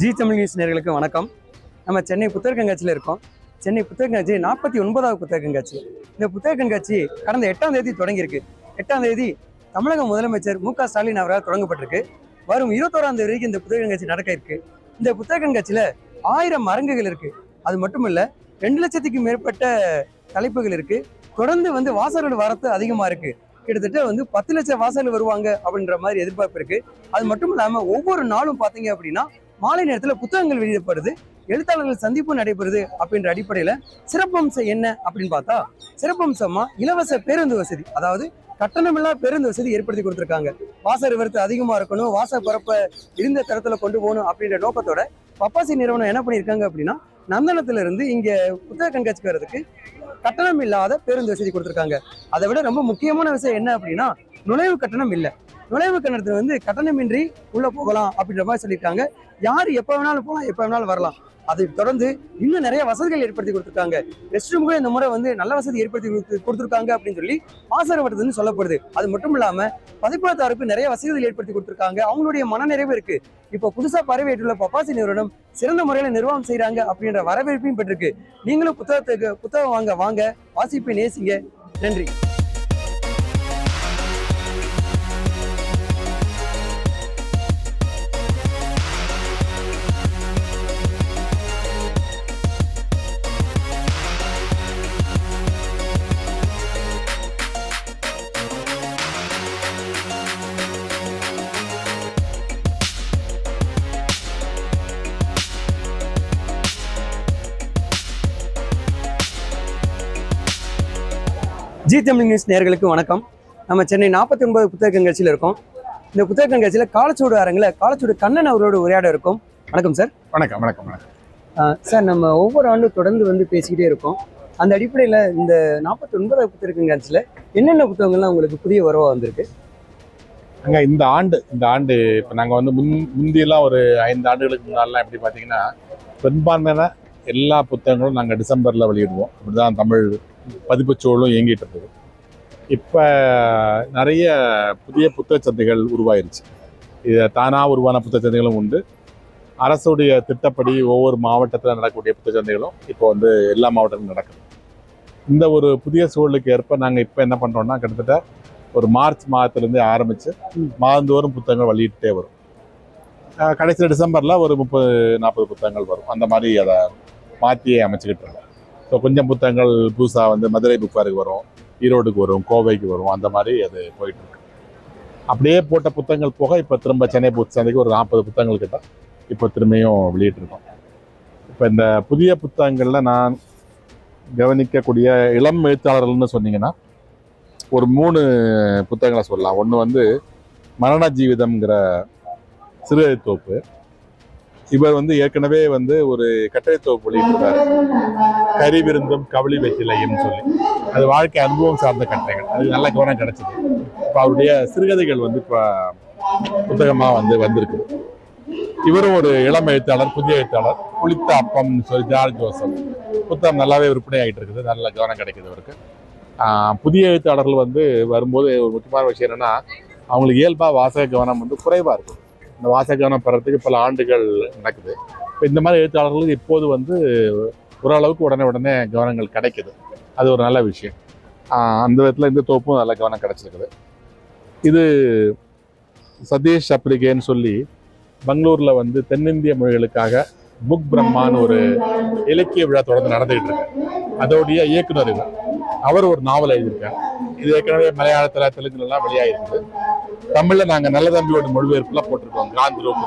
G Tamil news நேயர்களுக்கு வணக்கம். நம்ம சென்னை புத்தக கண்காட்சியில் இருக்கோம். சென்னை புத்தக கண்காட்சி 49வது புத்தக கண்காட்சி. இந்த புத்தக கண்காட்சி கடந்த 8ஆம் தேதி தொடங்கியிருக்கு. 8ஆம் தேதி தமிழக முதலமைச்சர் மு.க. ஸ்டாலின் அவரால் தொடங்கப்பட்டிருக்கு. வரும் 21ஆம் தேதி வரைக்கும் இந்த புத்தக கண்காட்சி நடக்க இருக்கு. இந்த புத்தக கண்காட்சியில் 1000 அரங்குகள் இருக்கு. அது மட்டும் இல்ல 2 லட்சத்துக்கும் மேற்பட்ட தலைப்புகள் இருக்கு. தொடர்ந்து வாசகர்கள் வரத்து அதிகமா இருக்கு. கிட்டத்தட்ட 10 லட்சம் வாசகர்கள் வருவாங்க அப்படின்ற மாதிரி எதிர்பார்ப்பு இருக்கு. அது மட்டும் இல்லாம ஒவ்வொரு நாளும் பாத்தீங்க அப்படின்னா மாலை நேரத்துல புத்தகங்கள் வெளியிடப்படுது, எழுத்தாளர்கள் சந்திப்பு நடைபெறுது. அப்படின்ற அடிப்படையில சிறப்பம்சம் என்ன அப்படின்னு பார்த்தா, சிறப்பம்சமா இலவச பேருந்து வசதி, அதாவது கட்டணமில்லா பேருந்து வசதி ஏற்படுத்தி கொடுத்துருக்காங்க. வாசகர் வரத்து அதிகமா இருக்கணும், வாசக பரப்ப இருந்த தரத்துல கொண்டு போகணும் அப்படின்ற நோக்கத்தோட பப்பாசி நிறுவனம் என்ன பண்ணியிருக்காங்க அப்படின்னா, நந்தனத்துல இருந்து இங்க புத்தக கண்காட்சிக்கு வர்றதுக்கு கட்டணம் இல்லாத பேருந்து வசதி கொடுத்துருக்காங்க. அதை விட ரொம்ப முக்கியமான விஷயம் என்ன அப்படின்னா, நுழைவு கட்டணம் இல்லை. நுழைவு கட்டணத்துல கட்டணமின்றி உள்ள போகலாம் அப்படின்ற மாதிரி சொல்லியிருக்காங்க. யார் எப்ப வேணாலும் போகலாம், எப்ப வேணாலும் வரலாம். அதை தொடர்ந்து இன்னும் நிறைய வசதிகள் ஏற்படுத்தி கொடுத்துருக்காங்க. ரெஸ்ட் ரூம்கள் இந்த முறை நல்ல வசதி ஏற்படுத்தி கொடுத்துருக்காங்க அப்படின்னு சொல்லி வாசகர் வட்டத்துன்னு சொல்லப்படுது. அது மட்டும் இல்லாம பதிப்பகத்தாருக்கு நிறைய வசதிகள் ஏற்படுத்தி கொடுத்துருக்காங்க. அவங்களுடைய மனநிறைவு இருக்கு. இப்போ புதுசா பரவிட்டுள்ள பப்பாசி நிறுவனம் சிறந்த முறையில நிர்வாகம் செய்யறாங்க அப்படின்ற வரவேற்பையும் பெற்றிருக்கு. நீங்களும் புத்தகம் வாங்க, வாசிப்பை நேசிங்க. நன்றி. ஜி தமிழ் நியூஸ் நேயர்களுக்கு வணக்கம். நம்ம சென்னை 49 புத்தக கண்காட்சியில் இருக்கோம். இந்த புத்தக கண்காட்சியில் காலச்சூடு அரங்கில் காலச்சூடு கண்ணன் அவரோட உரையாட இருக்கும். வணக்கம் சார். வணக்கம். சார், நம்ம ஒவ்வொரு ஆண்டும் தொடர்ந்து பேசிக்கிட்டே இருக்கோம். அந்த அடிப்படையில் இந்த 49வது புத்தக கண்காட்சியில் என்னென்ன புத்தகங்கள்லாம் உங்களுக்கு புதிய வரவா வந்திருக்கு? இந்த ஆண்டு இப்போ நாங்கள் முந்தியெல்லாம் ஒரு 5 ஆண்டுகளுக்கு முன்னாடிலாம் எப்படி பார்த்தீங்கன்னா, பெரும்பான்மையான எல்லா புத்தகங்களும் நாங்கள் டிசம்பரில் வெளியிடுவோம். அப்படிதான் தமிழ் பதிப்புச்சூழலும் இயங்கிட்டு இருந்தது. இப்போ நிறைய புதிய புத்தகச்சந்தைகள் உருவாயிருச்சு. இதை தானாக உருவான புத்தகச்சந்தைகளும் உண்டு. அரசுடைய திட்டப்படி ஒவ்வொரு மாவட்டத்தில் நடக்கக்கூடிய புத்தகச்சந்தைகளும் இப்போ எல்லா மாவட்டத்திலும் நடக்குது. இந்த ஒரு புதிய சூழலுக்கு ஏற்ப நாங்கள் இப்போ என்ன பண்ணுறோம்னா, கிட்டத்தட்ட ஒரு மார்ச் மாதத்துலேருந்து ஆரம்பித்து மாதந்தோறும் புத்தகங்கள் வெளியிட்டே வரும். கடைசி டிசம்பரில் ஒரு 30-40 புத்தகங்கள் வரும். அந்த மாதிரி அதை மாற்றியே அமைச்சுக்கிட்டு இருக்கோம். ஸோ கொஞ்சம் புத்தகங்கள் புதுசாக மதுரை புக் ஃபேருக்கு வரும், ஈரோடுக்கு வரும், கோவைக்கு வரும். அந்த மாதிரி அது போயிட்டுருக்கு. அப்படியே போட்ட புத்தகங்கள் போக இப்போ திரும்ப சென்னை புத்தக சந்தைக்கு ஒரு 40 புத்தகங்கள் கிட்ட இப்போ திரும்பியும் வெளியிட்டிருக்கோம். இப்போ இந்த புதிய புத்தகங்களில் நான் கவனிக்கக்கூடிய இளம் எழுத்தாளர்கள்னு சொன்னீங்கன்னா ஒரு 3 புத்தகங்களை சொல்லலாம். ஒன்று மரண ஜீவிதம்ங்கிற சிறுகதை தொகுப்பு. இவர் ஏற்கனவே ஒரு கட்டுரை தொகுப்பு வெளியிட்டிருக்காரு, கறி விருந்தும் கவளி வெற்றிலையும் சொல்லி. அது வாழ்க்கை அனுபவம் சார்ந்த கட்டுரைகள். அது நல்ல கவனம் கிடைச்சது. இப்போ அவருடைய சிறுகதைகள் இப்போ புத்தகமாக வந்திருக்கு. இவரும் ஒரு இளம் எழுத்தாளர், புதிய எழுத்தாளர். புளித்த அப்பம்னு சொல்லி ஜார்ஜ் ஜோசப் புத்தகம் நல்லாவே விற்பனை ஆகிட்டு இருக்குது. நல்ல கவனம் கிடைக்குது அவருக்கு. புதிய எழுத்தாளர்கள் வரும்போது ஒரு முக்கியமான விஷயம் என்னன்னா, அவங்களுக்கு இயல்பாக வாசக கவனம் குறைவாக இருக்கும். இந்த வாசக கவனம் பெறத்துக்கு பல ஆண்டுகள் நடக்குது. இப்போ இந்த மாதிரி எழுத்தாளர்களுக்கு இப்போது ஓரளவுக்கு உடனே கவனங்கள் கிடைக்குது. அது ஒரு நல்ல விஷயம். அந்த விதத்தில் இந்த தொகுப்பும் நல்ல கவனம் கிடைச்சிருக்குது. இது சதீஷ் அப்ரிகேன்னு சொல்லி பெங்களூரில் தென்னிந்திய மொழிகளுக்காக புக் பிரம்மான்னு ஒரு இலக்கிய விழா தொடர்ந்து நடந்துகிட்டு இருக்கு. அதோடைய இயக்குனர் அவர் ஒரு நாவல் எழுதியிருக்கார். இது ஏற்கனவே மலையாளத்தில், தெலுங்குலாம் வெளியாகிருக்குது. தமிழில் நாங்கள் நல்ல தம்பியோட மொழிபெயர்ப்புலாம் போட்டிருக்கோம். காந்த் ரூப்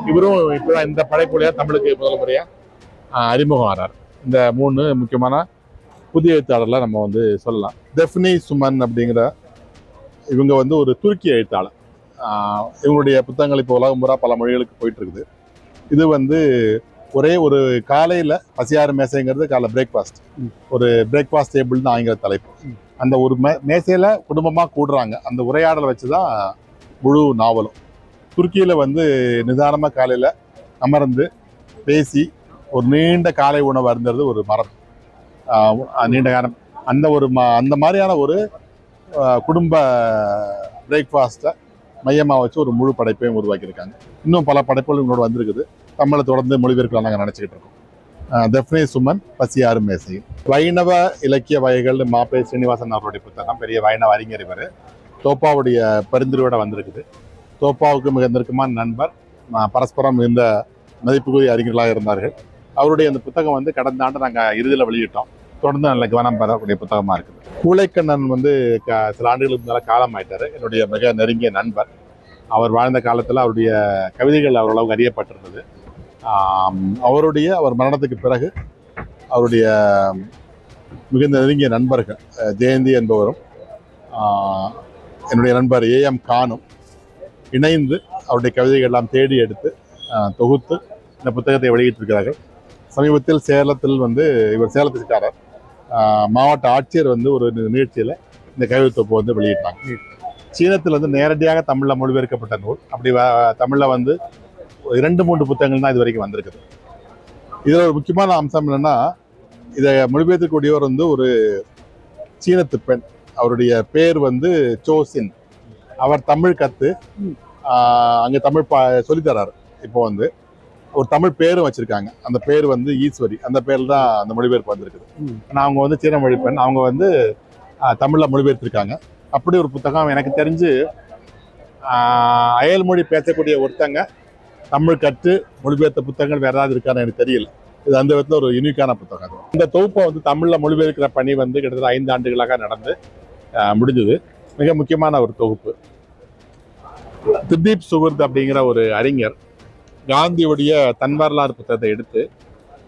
இவரும் இப்போதான் இந்த படைப்புலையா தமிழுக்கு முதல் முறையாக அறிமுகம் ஆனார். இந்த 3 முக்கியமான புதிய எழுத்தாளர்லாம் நம்ம சொல்லலாம். டெஃப்னி சுமன் அப்படிங்கிற இவங்க ஒரு துருக்கி எழுத்தாளர். இவங்களுடைய புத்தகங்கள் இப்போ உலகம் பூரா பல மொழிகளுக்கு போயிட்டு இருக்குது. இது ஒரே ஒரு காலையில் பசியாறு மேசைங்கிறது காலை பிரேக்ஃபாஸ்ட், ஒரு பிரேக்ஃபாஸ்ட் டேபிள் தான் ஆங்கில தலைப்பு. அந்த ஒரு மேசையில் குடும்பமாக கூடுறாங்க. அந்த உரையாடலை வச்சு தான் முழு நாவலும். துருக்கியில் நிதானமாக காலையில் அமர்ந்து பேசி ஒரு நீண்ட காலை உணவு அருந்துறது ஒரு மரம், நீண்ட காலம். அந்த மாதிரியான ஒரு குடும்ப பிரேக்ஃபாஸ்ட்டை மையமாக வச்சு ஒரு முழு படைப்பையும் உருவாக்கியிருக்காங்க. இன்னும் பல படைப்புகள் இவங்களோட வந்திருக்குது. தமிழை தொடர்ந்து மொழிபெயர்க்கலாம் நாங்கள் நினச்சிக்கிட்டு இருக்கோம். தெஃப்னே சுமன் பசியாறு மேசை வைணவ இலக்கிய வகைகள் மாப்பே ஸ்ரீனிவாசன் அவருடைய புத்தகம், பெரிய வைணவ அறிஞர் இவர். தோப்பாவுடைய பரிந்துரையோட வந்திருக்குது. தோப்பாவுக்கு மிக நெருக்கமான நண்பர், பரஸ்பரம் மிகுந்த மதிப்புக்குரிய அறிஞர்களாக இருந்தார்கள். அவருடைய அந்த புத்தகம் வந்து கடந்த ஆண்டு நாங்கள் இறுதியில் வெளியிட்டோம். தொடர்ந்து நல்ல கவனம் பெறக்கூடிய புத்தகமாக இருக்குது. கூழைக்கண்ணன் வந்து சில ஆண்டுகளுக்கு மேலே காலம் ஆயிட்டார். என்னுடைய மிக நெருங்கிய நண்பர். அவர் வாழ்ந்த காலத்தில் அவருடைய கவிதைகள் ஓரளவுக்கு அறியப்பட்டிருந்தது. அவர் மரணத்துக்கு பிறகு அவருடைய மிகுந்த நெருங்கிய நண்பர்கள் ஜெயந்தி என்பவரும் என்னுடைய நண்பர் ஏஎம் கானும் இணைந்து அவருடைய கவிதைகள் எல்லாம் தேடி எடுத்து தொகுத்து இந்த புத்தகத்தை வெளியிட்டிருக்கிறார்கள். சமீபத்தில் சேலத்தில் வந்து இவர் சேலத்துக்காரர் மாவட்ட ஆட்சியர் வந்து ஒரு நிகழ்ச்சியில் இந்த கவிதை தொகுப்பு வந்து வெளியிட்டாங்க. சீனத்தில் வந்து நேரடியாக தமிழில் மொழிபெயர்க்கப்பட்ட நூல். அப்படி தமிழில் வந்து 2-3 புத்தகங்கள் தான் இது வரைக்கும் வந்திருக்குது. இதில் ஒரு முக்கியமான அம்சம் என்னென்னா, இதை மொழிபெயர்க்கக்கூடியவர் வந்து ஒரு சீனத்து பெண். அவருடைய பேர் வந்து சோசின். அவர் தமிழ் கற்று அங்கே தமிழ் சொல்லித்தராரு. இப்போ வந்து ஒரு தமிழ் பேரும் வச்சுருக்காங்க. அந்த பேர் வந்து ஈஸ்வரி. அந்த பேரில் தான் அந்த மொழிபெயர்ப்பு வந்திருக்குது. ஆனால் அவங்க வந்து சீன மொழி பெண். அவங்க வந்து தமிழில் மொழிபெயர்த்திருக்காங்க. அப்படி ஒரு புத்தகம் எனக்கு தெரிஞ்சு அயல் மொழி பேசக்கூடிய ஒருத்தங்க தமிழ் கற்று மொழிபெயர்த்த புத்தகங்கள் வேறு ஏதாவது இருக்கான்னு எனக்கு தெரியல. இது அந்த விதத்தில் ஒரு யூனிக்கான புத்தகம். இந்த தொகுப்பை வந்து தமிழில் மொழிபெயர்க்கிற பணி வந்து கிட்டத்தட்ட 5 ஆண்டுகளாக நடந்து முடிஞ்சது. மிக முக்கியமான ஒரு தொகுப்பு. திர்தீப் சுகுர்த் அப்படிங்கிற ஒரு அறிஞர் காந்தியுடைய தன் வரலாறு புத்தகத்தை எடுத்து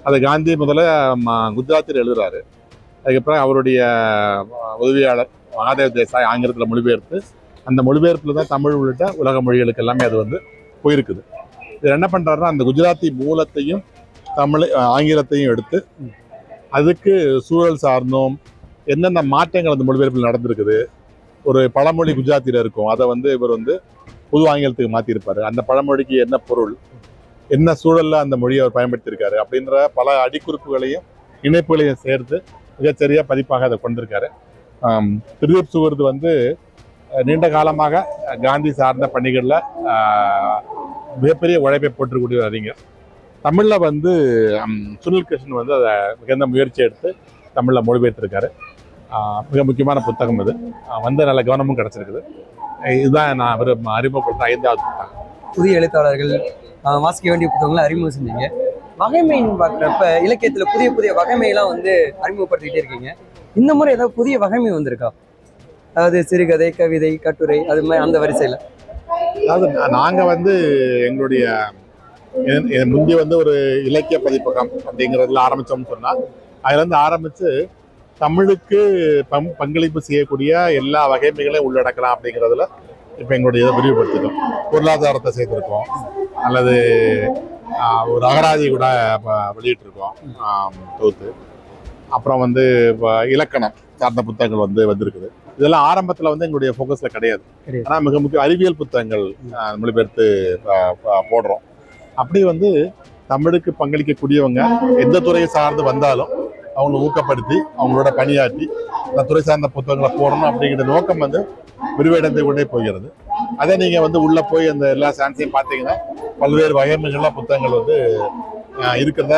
அதை காந்தி முதல்ல குஜராத்தில் எழுதுறாரு. அதுக்கப்புறம் அவருடைய உதவியாளர் மகாதேவ் தேசாய் ஆங்கிலத்தில் மொழிபெயர்த்து அந்த மொழிபெயர்ப்பில் தான் தமிழ் உள்ளிட்ட உலக மொழிகளுக்கு எல்லாமே அது வந்து போயிருக்குது. இது என்ன பண்ணுறாருன்னா, அந்த குஜராத்தி மூலத்தையும் தமிழ் ஆங்கிலத்தையும் எடுத்து அதுக்கு சூழல் சார்ந்தும் என்னென்ன மாற்றங்கள் அந்த மொழிபெயர்ப்பில் நடந்திருக்குது. ஒரு பழமொழி குஜராத்தியில் இருக்கும், அதை வந்து இவர் வந்து புது ஆங்கிலத்துக்கு மாற்றிருப்பார். அந்த பழமொழிக்கு என்ன பொருள், என்ன சூழலில் அந்த மொழியை அவர் பயன்படுத்தியிருக்காரு அப்படின்ற பல அடிக்குறிப்புகளையும் இணைப்புகளையும் சேர்த்து மிகச்சரியாக பதிப்பாக அதை கொண்டிருக்காரு. திர்தீப் சுகுர்த் வந்து நீண்ட காலமாக காந்தி சார்ந்த பணிகளில் மிகப்பெரிய உழைப்பை போட்டிருக்கூடிய அறிஞர். தமிழில் வந்து சுனில் கிருஷ்ணன் வந்து அதை மிகுந்த முயற்சி எடுத்து தமிழில் மொழிபெயர்த்திருக்காரு. மிக முக்கியமான புத்தகம் இது. வந்து நல்ல கவனமும் கிடச்சிருக்குது. இதுதான் நான் அறிமுகப்படுத்த 5வது புத்தகம். புதிய எழுத்தாளர்கள் வாசிக்க வேண்டிய புத்தகங்களை அறிமுகம் செஞ்சீங்க. வகைமைன்னு பார்க்குறப்ப இலக்கியத்தில் புதிய புதிய வகைமையெல்லாம் வந்து அறிமுகப்படுத்திக்கிட்டே இருக்கீங்க. இந்த முறை ஏதாவது புதிய வகைமை வந்திருக்கா? அதாவது சிறுகதை, கவிதை, கட்டுரை, அது மாதிரி அந்த வரிசையில். அதாவது நாங்கள் வந்து எங்களுடைய முந்தைய வந்து ஒரு இலக்கிய பதிப்பகம் அப்படிங்கிறதுல ஆரம்பித்தோம்னு சொன்னால், அதுலேருந்து ஆரம்பித்து தமிழுக்கு பங்களிப்பு செய்யக்கூடிய எல்லா வகைமைகளையும் உள்ளடக்கலாம் அப்படிங்கிறதுல இப்போ எங்களுடைய இதை விரிவுபடுத்திட்டோம். பொருளாதாரத்தை சேர்த்துருக்கோம், அல்லது ஒரு அகராதி கூட வெளியிட்டிருக்கோம் தொகுத்து. அப்புறம் வந்து இலக்கணம் சார்ந்த புத்தகங்கள் வந்து வந்திருக்குது. இதெல்லாம் ஆரம்பத்தில் வந்து எங்களுடைய ஃபோக்கஸில் கிடையாது. ஆனால் மிக முக்கிய அறிவியல் புத்தகங்கள் மொழிபெயர்த்து போடுறோம். அப்படி வந்து தமிழுக்கு பங்களிக்கக்கூடியவங்க எந்த துறையை சார்ந்து வந்தாலும் அவங்களை ஊக்கப்படுத்தி அவங்களோட பணியாற்றி அந்த துறை சார்ந்த புத்தகங்களை போடணும் அப்படிங்கிற நோக்கம் வந்து விரிவடைந்து கொண்டே போகிறது. அதை நீங்கள் வந்து உள்ளே போய் அந்த எல்லா சான்ஸையும் பார்த்தீங்கன்னா பல்வேறு வகைமைகள்லாம் புத்தகங்கள் வந்து இருக்கிறத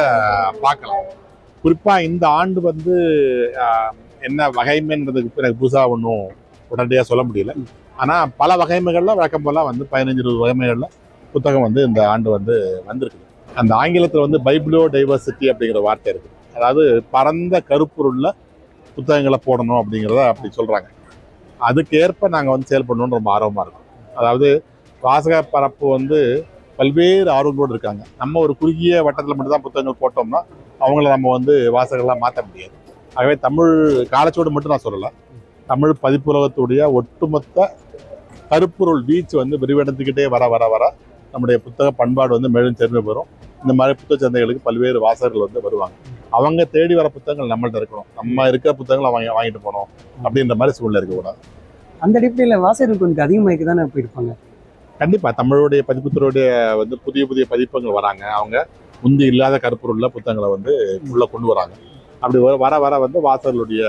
பார்க்கலாம். குறிப்பாக இந்த ஆண்டு வந்து என்ன வகைமைன்றதுக்கு எனக்கு புதுசாக ஒன்றும் உடனடியாக சொல்ல முடியல. ஆனால் பல வகைமைகள்லாம் வழக்கம் போல வந்து 15-20 வகைமைகளில் புத்தகம் வந்து இந்த ஆண்டு வந்து வந்திருக்குது. அந்த ஆங்கிலத்தில் வந்து பைபிளோ டைவர்சிட்டி அப்படிங்கிற வார்த்தை இருக்குது. அதாவது பரந்த கருப்பொருளில் புத்தகங்களை போடணும் அப்படிங்கிறத அப்படி சொல்கிறாங்க. அதுக்கு ஏற்ப நாங்கள் வந்து செயல்படணும்னு ரொம்ப ஆர்வமாக இருக்கும். அதாவது வாசக பரப்பு வந்து பல்வேறு ஆர்வங்களோடு இருக்காங்க. நம்ம ஒரு குறுகிய வட்டத்தில் மட்டும்தான் புத்தகங்கள் போட்டோம்னா அவங்கள நம்ம வந்து வாசகர்களாக மாற்ற முடியாது. ஆகவே தமிழ் காலச்சோடு மட்டும் நான் சொல்லலை, தமிழ் பதிப்புலகத்துடைய ஒட்டுமொத்த கருப்பொருள் வீச்சு வந்து விரிவடைந்துக்கிட்டே வர வர வர நம்முடைய புத்தக பண்பாடு வந்து மேலும் செருமை பெறும். இந்த மாதிரி புத்தக சந்தைகளுக்கு பல்வேறு வாசகர்கள் வந்து வருவாங்க. அவங்க தேடி வர புத்தகங்கள் நம்மள்ட்ட இருக்கணும், நம்ம இருக்கிற புத்தகங்களை அவங்க வாங்கிட்டு போகணும் அப்படின்ற மாதிரி சூழ்நிலை இருக்கக்கூடாது. அந்த அடிப்படையில் வாசகர்கள் கொஞ்சம் அதிகமாகி தானே போயிருப்பாங்க. கண்டிப்பாக தமிழுடைய பதிப்புத்துறையுடைய வந்து புதிய புதிய பதிப்பங்கள் வராங்க. அவங்க முந்தி இல்லாத கருப்பொருளில் புத்தகங்களை வந்து உள்ளே கொண்டு வராங்க. அப்படி வர வர வந்து வாசகர்களுடைய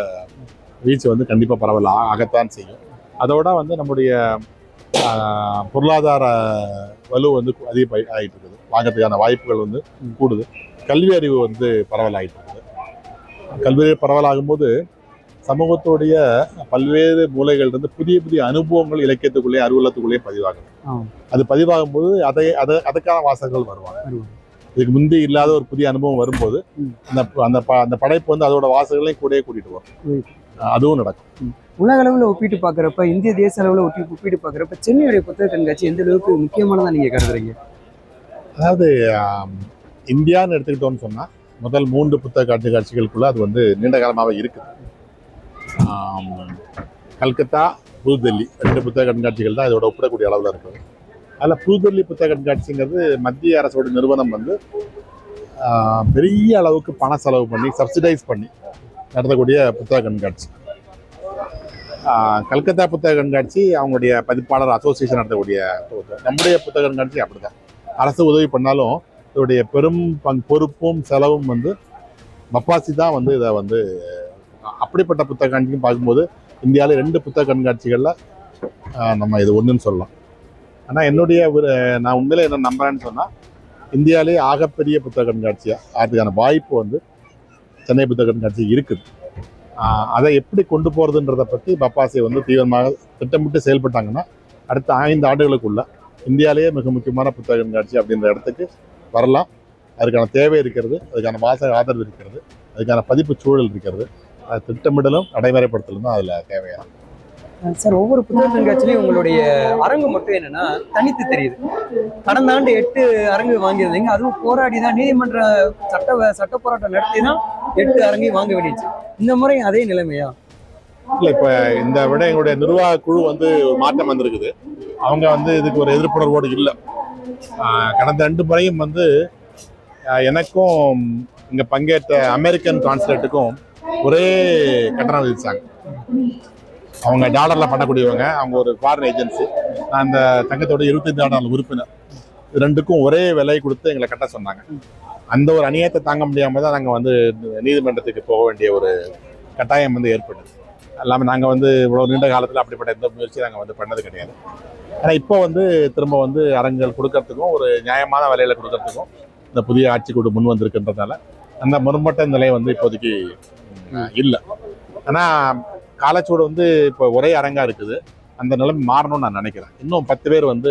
வீச்சு வந்து கண்டிப்பாக பரவல ஆகத்தான் செய்யும். அதோட வந்து நம்முடைய பொருளாதார வலு வந்து அதிக ஆகிட்டு இருக்குது, வாங்கிறதுக்கான வாய்ப்புகள் வந்து கூடுது. கல்வி அறிவு வந்து பரவலாகிட்டு இருக்குது. கல்வி அறிவு பரவலாகும்போது சமூகத்துடைய பல்வேறு மூலைகள் இருந்து புதிய புதிய அனுபவங்கள் இலக்கியத்துக்குள்ளேயே அறிவுள்ளத்துக்குள்ளேயே பதிவாகுது. அது பதிவாகும் போது அதுக்கான வாசகர்கள் வருவாங்க. இதுக்கு முந்தி இல்லாத ஒரு புதிய அனுபவம் வரும்போது அந்த படைப்பு வந்து அதோட வாசகங்களையும் கூடயே கூட்டிட்டு வரும். அதுவும் நடக்கும். உலக அளவில் ஒப்பிட்டு பார்க்குறப்ப, இந்திய தேச அளவில் ஒப்பிட்டு பார்க்குறப்ப சென்னையுடைய புத்தக கண்காட்சி எந்த அளவுக்கு முக்கியமானதா நீங்க கருதுறீங்க? அதாவது இந்தியான்னு எடுத்துக்கிட்டோம்னு சொன்னா முதல் 3 புத்தக காட்சிகளுக்குள்ள அது வந்து நீண்ட காலமாகவே இருக்குது. கல்கத்தா, புதுடெல்லி 2 புத்தக கண்காட்சிகள் தான் இதோட ஒப்பிடக்கூடிய அளவில் இருக்குது. அதில் புதுடெல்லி புத்தக கண்காட்சிங்கிறது மத்திய அரசோட நிறுவனம் வந்து பெரிய அளவுக்கு பண செலவு பண்ணி சப்சிடைஸ் பண்ணி நடத்தக்கூடிய புத்தக கண்காட்சி. கல்கத்தா புத்தக கண்காட்சி அவங்களுடைய பதிப்பாளர் அசோசியேஷன் நடத்தக்கூடிய நம்முடைய புத்தக கண்காட்சி அப்படிதான். அரசு உதவி பண்ணாலும் இதோடைய பெரும் பொறுப்பும் செலவும் வந்து பப்பாசி தான் வந்து இதை வந்து அப்படிப்பட்ட புத்தக கண்காட்சியும் பார்க்கும்போது இந்தியாவில் 2 புத்தக கண்காட்சிகளில் நம்ம இது ஒன்றுன்னு சொல்லலாம். ஆனால் நான் உண்மையில என்ன நம்புறேன்னு சொன்னால் இந்தியாவிலேயே ஆகப்பெரிய புத்தக கண்காட்சியாக அதுக்கான வாய்ப்பு வந்து சென்னை புத்தக கண்காட்சி இருக்குது. அதை எப்படி கொண்டு போகிறதுன்றதை பற்றி பப்பாசி வந்து தீவிரமாக திட்டமிட்டு செயல்பட்டாங்கன்னா அடுத்த 5 ஆண்டுகளுக்குள்ள இந்தியாவிலேயே மிக முக்கியமான புத்தக கண்காட்சி அப்படின்ற இடத்துக்கு வரலாம். அதுக்கான தேவை இருக்கிறது, அதுக்கான வாசக ஆதரவு இருக்கிறது, அதுக்கான பதிப்பு சூழல் இருக்கிறது. அது திட்டமிடலும் நடைமுறைப்படுத்தலும் தான் அதில் தேவையான. சார், ஒவ்வொரு புத்தக கண்காட்சியிலையும் உங்களுடைய அரங்கு மட்டும் என்னன்னா தனித்து தெரியுது. கடந்த ஆண்டு 8 அரங்கு வாங்கியிருந்தீங்க. அதுவும் போராடி தான் நீதிமன்ற சட்ட போராட்டம் நடத்தி தான் 8 அரங்கையும் வாங்க வேண்டியது. இந்த முறை அதே நிலைமையா? இல்லை, இப்போ இந்த விட எங்களுடைய நிர்வாக குழு வந்து ஒரு மாற்றம் வந்திருக்குது. அவங்க வந்து இதுக்கு ஒரு எதிர்ப்புணர்வோடு இல்லை. கடந்த 2 முறையும் வந்து எனக்கும் இங்கே பங்கேற்ற அமெரிக்கன் கான்சுலேட்டுக்கும் ஒரே கட்டணம் விதிச்சாங்க. அவங்க டாலரில் பண்ணக்கூடியவங்க, அவங்க ஒரு ஃபாரின் ஏஜென்சி. நான் அந்த சங்கத்தோட 25 உறுப்பினர். 2க்கும் ஒரே விலை கொடுத்து எங்களை கட்ட சொன்னாங்க. அந்த ஒரு அநியாயத்தை தாங்க முடியாமல் தான் நாங்கள் வந்து நீதிமன்றத்துக்கு போக வேண்டிய ஒரு கட்டாயம் வந்து ஏற்பட்டது. எல்லாமே நாங்கள் வந்து இவ்வளோ நீண்ட காலத்தில் அப்படிப்பட்ட எந்த முயற்சியும் நாங்கள் வந்து பண்ணது கிடையாது. ஆனால் இப்போ வந்து திரும்ப வந்து அரங்குகள் கொடுக்கறதுக்கும் ஒரு நியாயமான விலையில் கொடுக்கறதுக்கும் இந்த புதிய ஆட்சிக்குழு முன் வந்திருக்குன்றதால அந்த முரண்பட்ட நிலை வந்து இப்போதைக்கு இல்லை. ஆனால் காலச்சூடு வந்து இப்போ ஒரே அரங்காக இருக்குது. அந்த நிலைமை மாறணும்னு நான் நினைக்கிறேன். இன்னும் 10 பேர் வந்து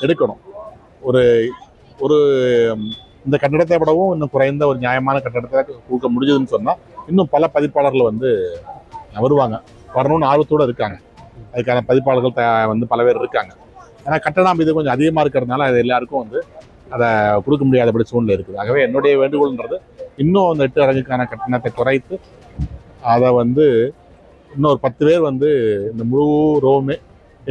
எடுக்கணும். ஒரு ஒரு இந்த கட்டடத்தை விடவும் இன்னும் குறைந்த ஒரு நியாயமான கட்டடத்தை கொடுக்க முடிஞ்சதுன்னு சொன்னால் இன்னும் பல பதிப்பாளர்கள் வந்து வரணும்னு ஆர்வத்தோடு இருக்காங்க. அதுக்கான பதிப்பாளர்கள் வந்து பல பேர் இருக்காங்க. ஏன்னா கட்டணம் இது கொஞ்சம் அதிகமாக இருக்கிறதுனால அது எல்லாருக்கும் வந்து அதை கொடுக்க முடியாதபடி சூழ்நிலை இருக்குது. ஆகவே என்னுடைய வேண்டுகோள்ன்றது இன்னும் அந்த 8 அரங்குக்கான கட்டணத்தை குறைத்து அதை வந்து இன்னொரு 10 பேர் வந்து இந்த முழு ரோமே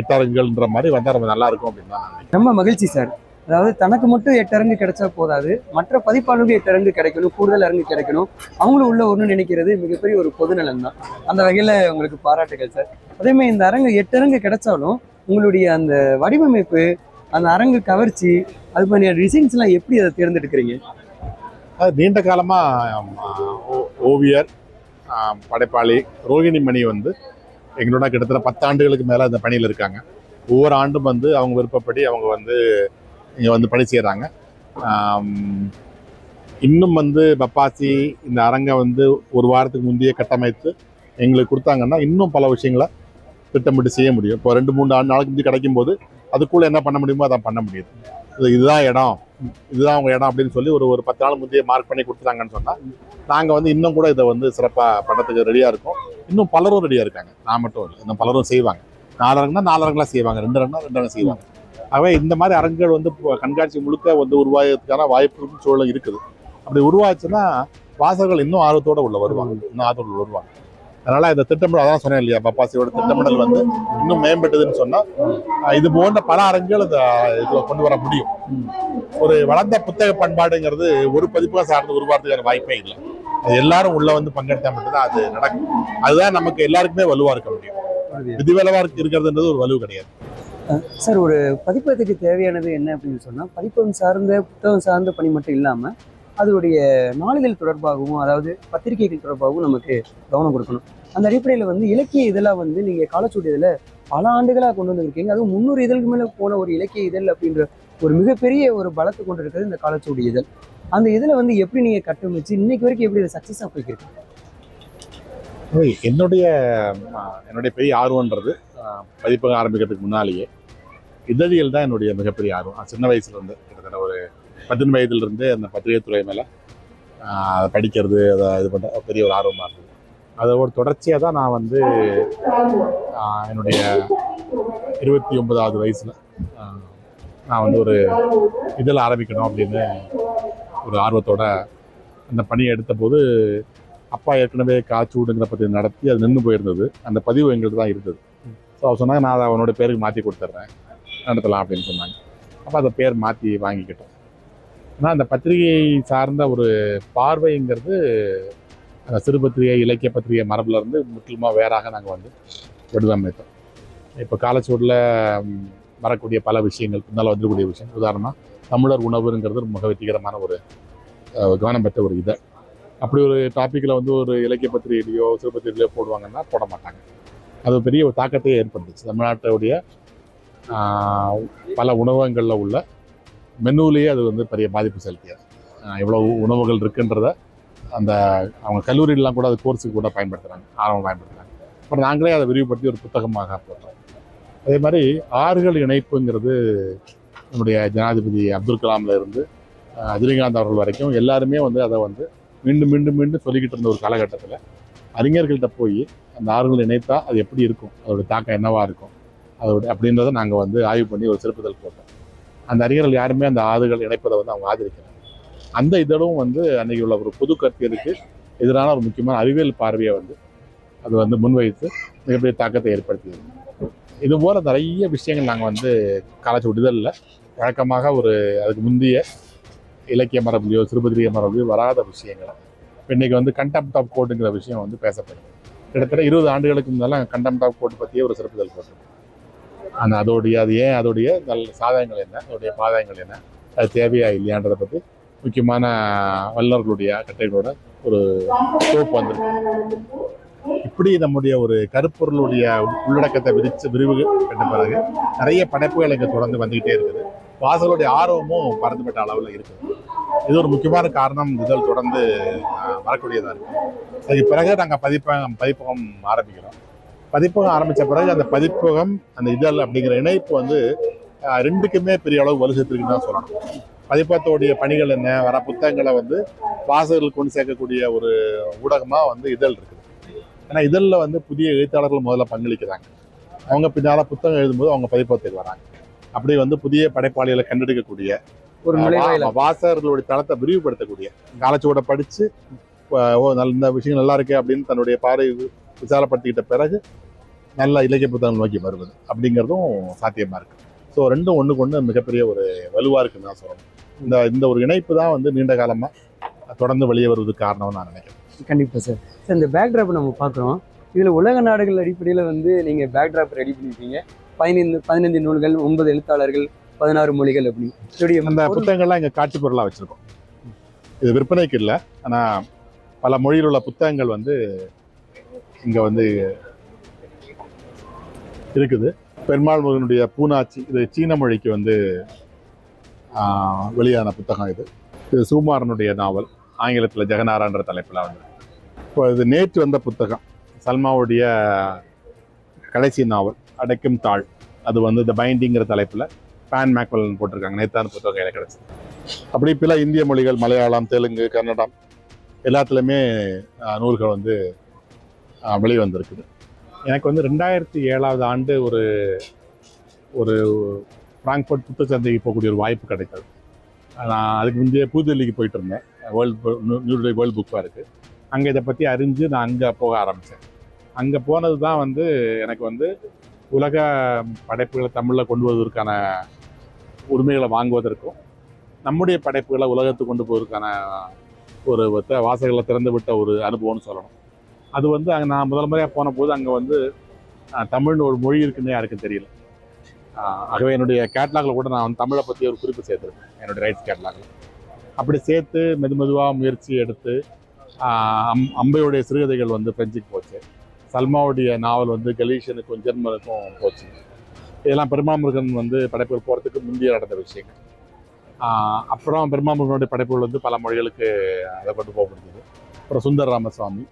8 அரங்குகள்ன்ற மாதிரி வந்தால் ரொம்ப நல்லா இருக்கும் அப்படின்னு தான் நினைக்கிறேன். ரொம்ப மகிழ்ச்சி சார். அதாவது தனக்கு மட்டும் 8 அரங்கு கிடைச்சா போதாது, மற்ற பதிப்பாளருக்கு 8 அரங்கு கிடைக்கணும், கூடுதல் அரங்கு கிடைக்கணும். அவங்களும் உள்ள ஒன்று நினைக்கிறது மிகப்பெரிய ஒரு பொதுநலன் தான். அந்த வகையில் உங்களுக்கு பாராட்டுகள் சார். அதேமாதிரி இந்த அரங்கு 8 அரங்கு கிடைச்சாலும் உங்களுடைய அந்த வடிவமைப்பு, அந்த அரங்கு கவர்ச்சி, அது மாதிரியான டிசைன்ஸ்லாம் எப்படி அதை தேர்ந்தெடுக்கிறீங்க? அது நீண்ட காலமாக ஓவியர் படைப்பாளி ரோகிணி மணி வந்து எங்களோட கிட்டத்தட்ட 10 ஆண்டுகளுக்கு மேலே அந்த பணியில் இருக்காங்க. ஒவ்வொரு ஆண்டும் வந்து அவங்க விருப்பப்படி அவங்க வந்து இங்கே வந்து பணி செய்கிறாங்க. இன்னும் வந்து பப்பாசி இந்த அரங்கை வந்து ஒரு வாரத்துக்கு முந்தைய கட்டமைத்து எங்களுக்கு கொடுத்தாங்கன்னா இன்னும் பல விஷயங்களை திட்டமிட்டு செய்ய முடியும். இப்போ 2-3 நாளுக்கு முந்தைய கிடைக்கும் போது அதுக்குள்ளே என்ன பண்ண முடியுமோ அதை பண்ண முடியுது. இதுதான் இடம், இதுதான் அவங்க இடம் அப்படின்னு சொல்லி ஒரு 10 நாள் முந்தைய மார்க் பண்ணி கொடுத்துட்டாங்கன்னு சொன்னால் நாங்கள் வந்து இன்னும் கூட இதை வந்து சிறப்பாக பண்ணுறதுக்கு ரெடியாக இருக்கோம். இன்னும் பலரும் ரெடியாக இருக்காங்க. நான் மட்டும் இல்லை, இன்னும் பலரும் செய்வாங்க. 4 அரங்குனா 4 அரங்குலாம் செய்வாங்க, 2 அரங்குனா 2 அரங்கு செய்வாங்க. ஆகவே இந்த மாதிரி அரங்குகள் வந்து கண்காட்சி முழுக்க வந்து உருவாகிறதுக்கான வாய்ப்பு சூழல் இருக்குது. அப்படி உருவாச்சுன்னா வாசகர்கள் இன்னும் ஆர்வத்தோடு வருவாங்க, இன்னும் ஆர்வத்தோடு வருவாங்க. அதனால இந்த திட்டமிடல், அதான் சொன்னேன் இல்லையா, பப்பாசியோட திட்டமிடல் வந்து இன்னும் மேம்பட்டதுன்னு சொன்னா இது போன்ற பல அரங்குகள் இதுல கொண்டு வர முடியும். ஒரு வளர்ந்த புத்தக பண்பாடுங்கிறது ஒரு பதிப்பாக சார்ந்து உருவாக்குறதுக்கான வாய்ப்பே இல்லை. அது எல்லாரும் உள்ள வந்து பங்கெடுத்தா மட்டும்தான் அது நடக்கும். அதுதான் நமக்கு எல்லாருக்குமே வலுவா இருக்க முடியும். விதிவலவா இருக்கிறதுன்றது ஒரு வலு கிடையாது. சார், ஒரு பதிப்பகத்துக்கு தேவையானது என்ன அப்படின்னு சொன்னால், பதிப்பகம் சார்ந்த புத்தகம் சார்ந்த பணி மட்டும் இல்லாமல் அதோடைய நாளிதழ் தொடர்பாகவும், அதாவது பத்திரிகைகள் தொடர்பாகவும் நமக்கு கவனம் கொடுக்கணும். அந்த அடிப்படையில் வந்து இலக்கிய இதெல்லாம் வந்து நீங்கள் காலச்சூடு இதில் பல ஆண்டுகளாக கொண்டு வந்திருக்கீங்க. அதுவும் 300 இதழுக்கு மேலே போன ஒரு இலக்கிய இதழ் அப்படின்ற ஒரு மிகப்பெரிய ஒரு பலத்தை கொண்டு இருக்கிறது இந்த காலச்சுவடு இதழ். அந்த இதில் வந்து எப்படி நீங்கள் கட்டமைச்சு இன்னைக்கு வரைக்கும் எப்படி சக்ஸஸாக போய்க்கிருக்கு? என்னுடைய என்னுடைய பெரிய ஆர்வம்ன்றது பதிப்பகம் ஆரம்பிக்கிறதுக்கு முன்னாலேயே இதழியல் தான் என்னுடைய மிகப்பெரிய ஆர்வம். சின்ன வயசுலேருந்து கிட்டத்தட்ட ஒரு 18 வயதுலேருந்து அந்த பத்திரிகை துறை மேலே அதை படிக்கிறது, அதை இது பண்ணுற பெரிய ஒரு ஆர்வமாக இருந்தது. அதோட தொடர்ச்சியாக தான் நான் வந்து என்னுடைய 29வது வயசில் நான் வந்து ஒரு இதழ் ஆரம்பிக்கணும் அப்படின்னு ஒரு ஆர்வத்தோட அந்த பணியை எடுத்த போது அப்பா ஏற்கனவே காச்சூடுங்கிற பற்றி நடத்தி அது நின்று போயிருந்தது. அந்த பதிவு எங்கள்கிட்ட தான் இருந்தது. ஸோ அவர் சொன்னாங்க, நான் அதை அவனோட பேருக்கு மாற்றி கொடுத்துட்றேன், நடத்தலாம் அப்படின்னு சொன்னாங்க. அப்போ அதை பேர் மாற்றி வாங்கிக்கிட்டோம். ஆனால் அந்த பத்திரிகை சார்ந்த ஒரு பார்வைங்கிறது அந்த சிறு பத்திரிகை, இலக்கிய பத்திரிகை மரபுலேருந்து முற்றிலுமாக வேறாக நாங்கள் வந்து வடிவமைத்தோம். இப்போ காலச்சுவடில் வரக்கூடிய பல விஷயங்கள், பின்னால் வந்துக்கூடிய விஷயம், உதாரணமாக தமிழர் உணவுங்கிறது ஒரு மிக வெற்றிகரமான ஒரு கவனம் பெற்ற ஒரு இதை அப்படி ஒரு டாப்பிக்கில் வந்து ஒரு இலக்கிய பத்திரிகையிலையோ சிறு பத்திரிகையிலையோ போடுவாங்கன்னா போட மாட்டாங்க. அது பெரிய ஒரு தாக்கத்தையே ஏற்படுத்துச்சு. தமிழ்நாட்டுடைய பல உணவகங்களில் உள்ள மெனுவிலேயே அது வந்து பெரிய பாதிப்பு செலுத்தியது. எவ்வளோ உணவுகள் இருக்குன்றத அந்த அவங்க கல்லூரியிலாம் கூட அது கோர்ஸுக்கு கூட பயன்படுத்துகிறாங்க, ஆரம்பம் பயன்படுத்துகிறாங்க. அப்புறம் நாங்களே அதை விரிவுபடுத்தி ஒரு புத்தகமாக போட்டோம். அதே மாதிரி ஆறுகள் இணைப்புங்கிறது நம்முடைய ஜனாதிபதி அப்துல் கலாம்ல இருந்து ரஜினிகாந்த் அவர்கள் வரைக்கும் எல்லாருமே வந்து அதை வந்து மீண்டும் மீண்டும் மீண்டும் சொல்லிக்கிட்டு இருந்த ஒரு காலகட்டத்தில் அறிஞர்கள்ட்ட போய் அந்த ஆறுகள் இணைத்தா அது எப்படி இருக்கும், அதோட தாக்கம் என்னவா இருக்கும், அதோட அப்படின்றத நாங்கள் வந்து ஆய்வு பண்ணி ஒரு சிறப்புதல் போட்டோம். அந்த அறிஞர்கள் யாருமே அந்த ஆறுகள் இணைப்பதை வந்து அவங்க ஆதரிக்கிறாங்க. அந்த இதழும் வந்து அன்றைக்கி உள்ள ஒரு பொது கருத்தியலுக்கு எதிரான ஒரு முக்கியமான அறிவியல் பார்வையை வந்து அது வந்து முன்வைத்து மிகப்பெரிய தாக்கத்தை ஏற்படுத்தியது. இதுபோல் நிறைய விஷயங்கள் நாங்கள் வந்து காலச்சுவடு இதழில் வழக்கமாக ஒரு அதுக்கு முந்தைய இலக்கிய மரபுலையோ சிறுபத்திரிகை மரபுலையோ வராத விஷயங்களை இன்றைக்கி வந்து கண்டெம்ட் ஆஃப் கோர்ட்டுங்கிற விஷயம் வந்து பேசப்படுது. கிட்டத்தட்ட 20 ஆண்டுகளுக்கு முன்னால கண்டெம்ட் ஆஃப் கோர்ட் பற்றியே ஒரு சிறப்புதல் போட்டிருக்கோம். அதோடைய நல்ல சாதகங்கள் என்ன, அதோடைய பாதகங்கள் என்ன, அது தேவையா இல்லையான்றதை பற்றி முக்கியமான வல்லுநர்களுடைய கட்டுரைகளோட ஒரு தொகுப்பு வந்திருக்கு. இப்படி நம்முடைய ஒரு கருப்பொருளுடைய உள்ளடக்கத்தை விரிவு கட்ட பிறகு நிறைய படைப்புகள் இங்கே தொடர்ந்து வந்துகிட்டே இருக்குது. வாசகர்களுடைய ஆர்வமும் பறந்துபட்ட அளவில் இருக்குது. இது ஒரு முக்கியமான காரணம் இதழ் தொடர்ந்து வரக்கூடியதாக இருக்குது. அதுக்கு பிறகு நாங்கள் பதிப்பகம் ஆரம்பிக்கிறோம். பதிப்பகம் ஆரம்பித்த பிறகு அந்த பதிப்பகம் அந்த இதழ் அப்படிங்கிற இணைப்பு வந்து ரெண்டுக்குமே பெரிய அளவு வலு சேர்த்துருக்குன்னு தான் சொல்லணும். பதிப்பகத்தோடைய பணிகள் என்ன, வர புத்தகங்களை வந்து வாசகர்களுக்கு கொண்டு சேர்க்கக்கூடிய ஒரு ஊடகமாக வந்து இதழ் இருக்குது. ஏன்னா இதழில் வந்து புதிய எழுத்தாளர்கள் முதல்ல பங்களிக்கிறாங்க. அவங்க பின்னால் புத்தகம் எழுதும்போது அவங்க பதிப்பகத்துக்கு வராங்க. அப்படி வந்து புதிய படைப்பாளிகளை கண்டெடுக்கக்கூடிய ஒரு வாசகர்களுடைய தளத்தை விரிவுபடுத்தக்கூடிய காலச்சுவடை படித்து இந்த விஷயங்கள் நல்லா இருக்கு அப்படின்னு தன்னுடைய பார்வை விசாலப்படுத்திக்கிட்ட பிறகு நல்ல இலக்கிய புத்தகங்கள் நோக்கி வருவது அப்படிங்கிறதும் சாத்தியமாக இருக்குது. ஸோ ரெண்டும் ஒன்றுக்கு ஒன்று மிகப்பெரிய ஒரு வலுவாக இருக்குன்னு தான் சொல்லணும். இந்த ஒரு இணைப்பு தான் வந்து நீண்ட காலமாக தொடர்ந்து வெளியே வருவதுக்கு காரணம்னு நான் நினைக்கிறேன். கண்டிப்பாக சார். சார் இந்த பேக்ட்ராப் நம்ம பார்க்குறோம். இதில் உலக நாடுகள் அடிப்படையில் வந்து நீங்கள் பேக்ட்ராப் ரெடி பண்ணியிருக்கீங்க. 15 நூல்கள், 9 எழுத்தாளர்கள், 16 மொழிகள் அப்படி. அந்த புத்தகங்கள்லாம் இங்கே காட்சி பொருளாக வச்சுருக்கோம். இது விற்பனைக்கு இல்லை, ஆனால் பல மொழியில் உள்ள புத்தகங்கள் வந்து இங்கே வந்து இருக்குது. பெருமாள் முருகனுடைய பூனாச்சி, இது சீன மொழிக்கு வந்து வெளியான புத்தகம். இது சுகுமாரனுடைய நாவல், ஆங்கிலத்தில் ஜெகநாரான்ற தலைப்பில் வந்து. இப்போ இது நேற்று வந்த புத்தகம் சல்மாவுடைய கடைசி நாவல் அடைக்கும் தாள். அது வந்து த பைண்டிங்கிற தலைப்பில் பேன் மேக்வெல்லன் போட்டிருக்காங்க. நேற்றான புத்தகம் கையில் கிடச்சி. அப்படி பல இந்திய மொழிகள், மலையாளம், தெலுங்கு, கன்னடம் எல்லாத்துலேயுமே நூல்கள் வந்து வெளிவந்திருக்குது. எனக்கு வந்து 2007 ஆண்டு ஒரு ஃப்ராங்க்ஃபர்ட் புத்தகச்சந்தைக்கு போகக்கூடிய ஒரு வாய்ப்பு கிடைத்தது. நான் அதுக்கு முந்தைய புதுதில்லிக்கு போயிட்டு இருந்தேன். வேர்ல்டு புக் ஃபேருக்கு. அங்கே இதை பற்றி அறிஞ்சு நான் அங்கே போக ஆரம்பித்தேன். அங்கே போனது தான் வந்து எனக்கு வந்து உலக படைப்புகளை தமிழில் கொண்டு வருவதற்கான உரிமைகளை வாங்குவதற்கும் நம்முடைய படைப்புகளை உலகத்துக்கு கொண்டு போவதற்கான ஒரு வாசகங்களை திறந்து விட்ட ஒரு அனுபவம்னு சொல்லணும். அது வந்து அங்கே நான் முதல் முறையாக போன போது அங்கே வந்து தமிழ்னு ஒரு மொழி இருக்குன்னு யாருக்கும் தெரியல. ஆகவே என்னுடைய கேட்லாகில் கூட நான் வந்து தமிழை பற்றி ஒரு குறிப்பு சேர்த்துருக்கேன் என்னுடைய ரைட்ஸ் கேட்லாகில். அப்படி சேர்த்து மெதுவாக முயற்சி எடுத்து அம்பையுடைய சிறுகதைகள் வந்து பிரெஞ்சுக்கு போச்சு. சல்மாவுடைய நாவல் வந்து கலீஷனுக்கும் ஜெர்மனுக்கும் போச்சு. இதெல்லாம் பெருமாமுருகன் வந்து படைப்புகள் போகிறதுக்கு முந்தைய நடந்த விஷயங்கள். அப்புறம் பெருமாமுருகனுடைய படைப்புகள் வந்து பல மொழிகளுக்கு அதை கொண்டு போகப்படுது. அப்புறம் சுந்தர ராமசாமி,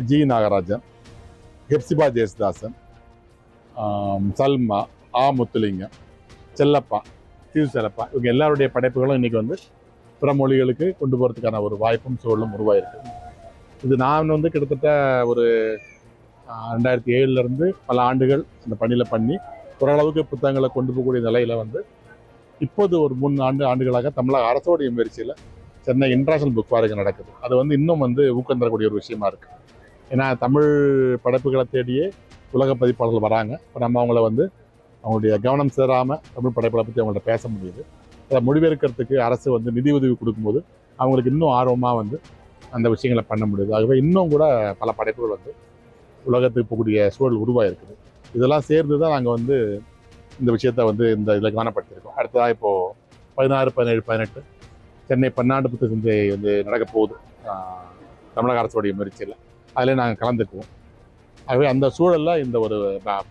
ஜி நாகராஜன், ஹெப்சிபா ஜெயசுதாசன், சல்மா, முத்துலிங்கம், செல்லப்பா, செல்லப்பா, இவங்க எல்லாருடைய படைப்புகளும் இன்னைக்கு வந்து பிற மொழிகளுக்கு கொண்டு போகிறதுக்கான ஒரு வாய்ப்பும் சூழலும் உருவாயிருக்கு. இது நான் வந்து கிட்டத்தட்ட ஒரு 2007 பல ஆண்டுகள் அந்த பணியில் பண்ணி ஓரளவுக்கு புத்தகங்களை கொண்டு போகக்கூடிய நிலையில் வந்து இப்போது ஒரு 3 ஆண்டுகளாக தமிழக அரசோடைய முயற்சியில் சென்னை இன்டர்நேஷனல் புக் ஃபேர் நடக்குது. அது வந்து இன்னும் வந்து ஊக்கம் தரக்கூடிய ஒரு விஷயமா இருக்குது. ஏன்னா தமிழ் படைப்புகளை தேடியே உலக பதிப்பாளர்கள் வராங்க. இப்போ நம்ம அவங்கள வந்து அவங்களுடைய கவனம் சேராமல் தமிழ் படைப்புகளை பற்றி அவங்கள்ட்ட பேச முடியுது. அதை மொழிபெயர்க்கிறதுக்கு அரசு வந்து நிதி உதவி கொடுக்கும்போது அவங்களுக்கு இன்னும் ஆர்வமாக வந்து அந்த விஷயங்களை பண்ண முடியுது. ஆகவே இன்னும் கூட பல படைப்புகள் வந்து உலகத்துக்கு போகக்கூடிய சூழல் உருவாயிருக்குது. இதெல்லாம் சேர்ந்து தான் நாங்கள் வந்து இந்த விஷயத்தை வந்து இந்த இதில் கவனப்படுத்தியிருக்கோம். அடுத்ததாக இப்போது 16, 17, 18 சென்னை பன்னாட்டு புத்தக சந்தை வந்து நடக்க போகுது தமிழக அரசுடைய முயற்சியில். அதில் நாங்கள் கலந்துக்குவோம். ஆகவே அந்த சூழலில் இந்த ஒரு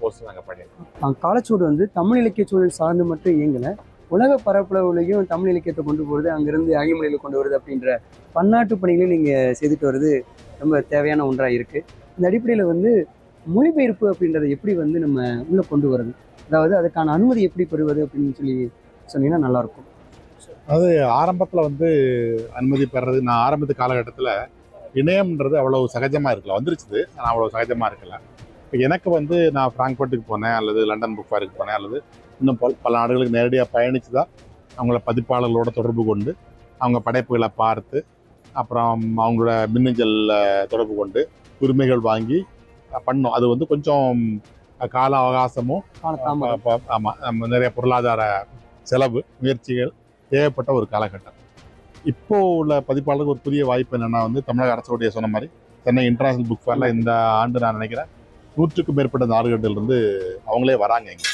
போஸ்ட் நாங்கள் பண்ணியிருக்கோம். காலச்சூடு வந்து தமிழ் இலக்கிய சூழல் சார்ந்து மட்டும் இயங்கலை, உலக பரப்பளவுலையும் தமிழ் இலக்கியத்தை கொண்டு போகிறது, அங்கேருந்து அகிமொழியில் கொண்டு வருது அப்படின்ற பன்னாட்டு பணிகளையும் நீங்கள் செய்துட்டு வருது ரொம்ப தேவையான ஒன்றாக இருக்குது. இந்த அடிப்படையில் வந்து மொழிபெயர்ப்பு அப்படின்றத எப்படி வந்து நம்ம உள்ளே கொண்டு வர்றது, அதாவது அதுக்கான அனுமதி எப்படி பெறுவது அப்படின்னு சொல்லி சொன்னீங்கன்னா நல்லாயிருக்கும். அது ஆரம்பத்தில் வந்து அனுமதி பெறது, நான் ஆரம்பத்து காலகட்டத்தில் இணையம்ன்றது அவ்வளோ சகஜமாக இருக்கல, வந்துருச்சுது, ஆனால் அவ்வளோ சகஜமாக இருக்கல. இப்போ எனக்கு வந்து நான் ஃப்ராங்க்ஃபர்ட்டுக்கு போனேன், அல்லது லண்டன் புக் ஃபேருக்கு போனேன், அல்லது இன்னும் பல நாடுகளுக்கு நேரடியாக பயணித்து தான் அவங்கள பதிப்பாளர்களோட தொடர்பு கொண்டு அவங்க படைப்புகளை பார்த்து அப்புறம் அவங்களோட மின்னஞ்சலில் தொடர்பு கொண்டு உரிமைகள் வாங்கி பண்ணோம். அது வந்து கொஞ்சம் கால அவகாசமும் ஆமாம் நிறைய பொருளாதார செலவு முயற்சிகள் தேவைப்பட்ட ஒரு காலகட்டம். இப்போ உள்ள பதிப்பாளருக்கு ஒரு புதிய வாய்ப்பு என்னென்னா வந்து தமிழக அரசுடைய சொன்ன மாதிரி சென்னை இன்டர்நேஷனல் புக் ஃபேரில் இந்த ஆண்டு நான் நினைக்கிறேன் 100க்கும் மேற்பட்ட நாடுகளிலிருந்து அவங்களே வராங்க. இங்கே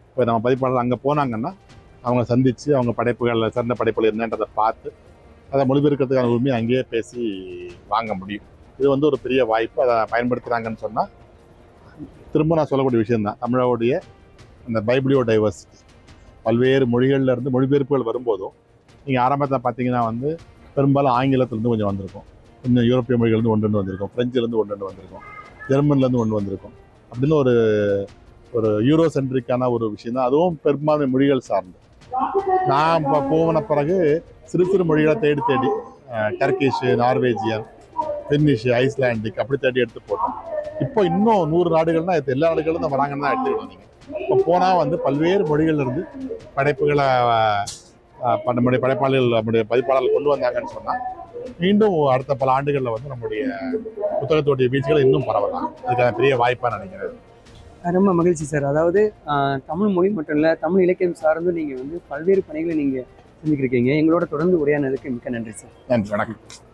இப்போ நம்ம பதிப்பாளர் அங்கே போனாங்கன்னா அவங்க சந்தித்து அவங்க படைப்புகள் சிறந்த படைப்புகள் என்னன்றதை பார்த்து அதை மொழிபெயர்க்கிறதுக்கான உரிமையை அங்கேயே பேசி வாங்க முடியும். இது வந்து ஒரு பெரிய வாய்ப்பு. அதை பயன்படுத்துகிறாங்கன்னு சொன்னால் திரும்ப நான் சொல்லக்கூடிய விஷயம்தான், தமிழோடைய அந்த பைபிளியோ டைவர்சிட்டி பல்வேறு மொழிகளில் இருந்து மொழிபெயர்ப்புகள் வரும்போதும் நீங்கள் ஆரம்பத்தில் பார்த்தீங்கன்னா வந்து பெரும்பாலும் ஆங்கிலத்திலேருந்து கொஞ்சம் வந்திருக்கும், கொஞ்சம் யூரோப்பிய மொழிகள்லேருந்து ஒன்று வந்திருக்கும், ஃப்ரெஞ்சிலேருந்து ஒன்று வந்திருக்கும், ஜெர்மன்லேருந்து ஒன்று வந்திருக்கும். அப்படின்னு ஒரு யூரோ சென்ட்ரிக்கான ஒரு விஷயம் தான். அதுவும் பெரும்பான்மை மொழிகள் சார்ந்து. நான் இப்போ போன பிறகு சிறு சிறு மொழிகளை தேடி டர்க்கிஷு, நார்வேஜியன், ஃபின்னிஷு, ஐஸ்லாண்டிக் அப்படி தேடி எடுத்து போட்டோம். இப்போ இன்னும் 100 நாடுகள்னா எல்லா நாடுகளும் தான் வராங்கன்னு தான் எடுத்துக்கிட்டோம். நீங்கள் இப்போ போனால் வந்து பல்வேறு மொழிகள்லேருந்து படைப்புகளை நம்முடைய படைப்பாளர்கள் நம்முடைய பதிப்பாளர்கள் கொண்டு வந்தாங்கன்னு சொன்னால் மீண்டும் அடுத்த பல ஆண்டுகளில் வந்து நம்முடைய புத்தகத்துடைய வீச்சுகளை இன்னும் பரவலாம். அதுக்கான பெரிய வாய்ப்பாக நினைக்கிறேன். ரொம்ப மகிழ்ச்சி சார். அதாவது தமிழ் மொழி மட்டும் இல்லை, தமிழ் இலக்கியம் சார்ந்து நீங்கள் வந்து பல்வேறு பணிகளை நீங்கள் செஞ்சுக்கிருக்கீங்க. எங்களோட தொடர்ந்து உரையானதுக்கு மிக்க நன்றி சார். நன்றி, வணக்கம்.